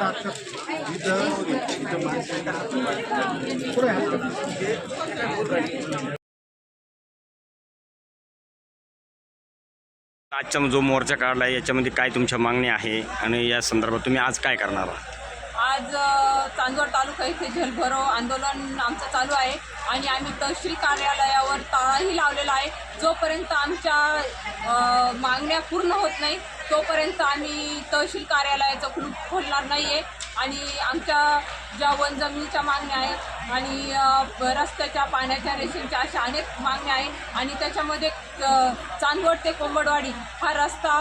आजचा जो मोर्चा काढला आहे याच्यामध्ये काय तुमच्या मागणी आहे आणि या संदर्भात तुम्ही आज काय करणार आहात? आज चांदवड तालुका येथे जलभरो आंदोलन आमचं चालू आहे आणि आम्ही तहसील कार्यालयावर ताळाही लावलेला आहे। जोपर्यंत आमच्या मागण्या पूर्ण होत नाही तोपर्यंत आम्ही तहसील कार्यालयाचं कुलूप खोलणार नाही आहे आणि आमच्या ज्या वन जमिनीच्या मागण्या आहेत आणि रस्त्याच्या पाण्याच्या रेषेच्या अशा अनेक मागण्या आहेत आणि त्याच्यामध्ये चांदवड ते कोंबडवाडी हा रस्ता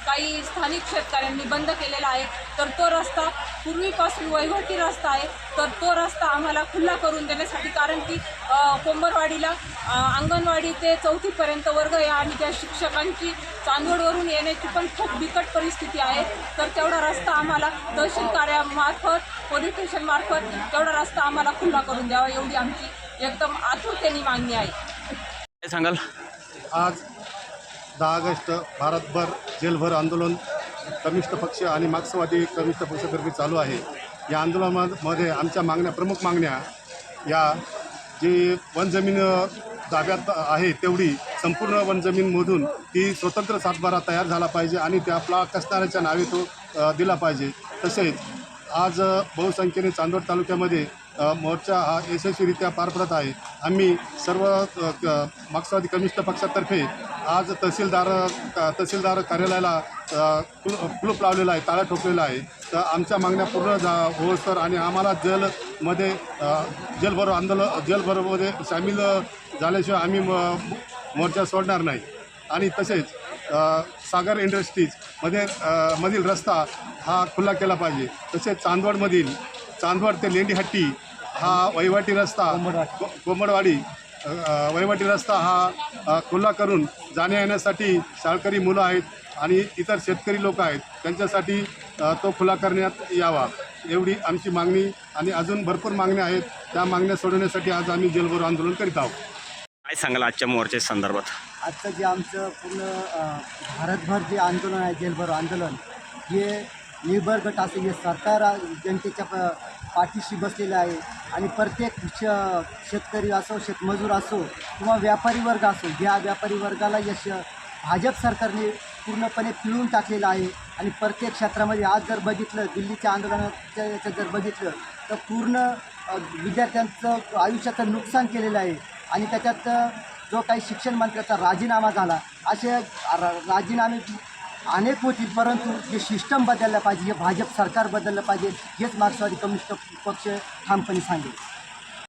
काही स्थानिक शेतकऱ्यांनी बंद केलेला आहे। तर तो रस्ता पूर्वीपासून वैभवती रस्ता आहे, तर तो रस्ता आम्हाला खुला करून देण्यासाठी, कारण की कोंबडवाडीला अंगणवाडी ते 4थीपर्यंत वर्ग आहे आणि त्या शिक्षकांची चांदवडवरून येण्याची पण खूप बिकट परिस्थिती आहे। तर तेवढा रस्ता आम्हाला तहसील कार्यामार्फत, पोलीस स्टेशनमार्फत तेवढा रस्ता आम्हाला खुला करून द्यावा, एवढी आमची एकदम आतुरतेने मागणी आहे। काय सांगाल? आज 10 ऑगस्ट भारतभर जेलभर आंदोलन कम्युनिस्ट पक्ष आणि मार्क्सवादी कम्युनिस्ट पक्षातर्फे चालू आहे। या आंदोलनामध्ये आमच्या मागण्या, प्रमुख मागण्या या जी वनजमीन ताब्यात आहे तेवढी संपूर्ण वनजमीनमधून ती स्वतंत्र सातबारा तयार झाला पाहिजे आणि त्या प्लॉट असणाऱ्याच्या नावे तो दिला पाहिजे। तसेच आज बहुसंख्येने चांदवड तालुक्यामध्ये मोर्चा हा यशस्वीरित्या पार पडत आहे। आम्ही सर्व मार्क्सवादी कम्युनिस्ट पक्षातर्फे आज तहसीलदार कार्यालयाला कुलूप लावलेला आहे, ताळा ठोकलेला आहे। तर आमच्या मागण्या पूर्ण होतोवर आणि आम्हाला जेलभरोमध्ये सामील झाल्याशिवाय आम्ही मोर्चा सोडणार नाही। आणि तसेच सागर इंडस्ट्रीजमधील रस्ता हा खुला केला पाहिजे। तसेच चांदवड ते लेंडीहट्टी हा वहिवाटी रस्ता, कोंबडवाडी वहिवाटी रस्ता हा खुला करून जाण्या येण्यासाठी शाळकरी मुलं आहेत आणि इतर शेतकरी लोक आहेत, त्यांच्यासाठी तो खुला करण्यात यावा, एवढी आमची मागणी। आणि अजून भरपूर मागण्या आहेत, त्या मागण्या सोडवण्यासाठी आज आम्ही जेलभरो आंदोलन करीत आहोत। काय सांगाल आजच्या मोर्चाच्या संदर्भात? आजचं जे आमचं पूर्ण भारतभर जे आंदोलन आहे, जेलभरो आंदोलन, हे निर्भर गट असे हे सरकार जनतेच्या पाठीशी बसलेलं आहे आणि प्रत्येक शेतकरी असो, शेतमजूर असो किंवा व्यापारी वर्ग असो, या व्यापारी वर्गाला भाजप सरकारने पूर्णपणे पिळून टाकलेलं आहे। आणि प्रत्येक क्षेत्रामध्ये आज जर बघितलं, दिल्लीच्या आंदोलनाच्या याचं जर बघितलं तर पूर्ण विद्यार्थ्यांचं आयुष्याचं नुकसान केलेलं आहे आणि त्याच्यात जो काही शिक्षण मंत्र्याचा राजीनामा झाला, असे राजीनामे अनेक होतील, परंतु जे सिस्टम बदललं पाहिजे, हे भाजप सरकार बदललं पाहिजे, हेच मार्क्सवादी कम्युनिस्ट पक्ष ठामपणे सांगेल।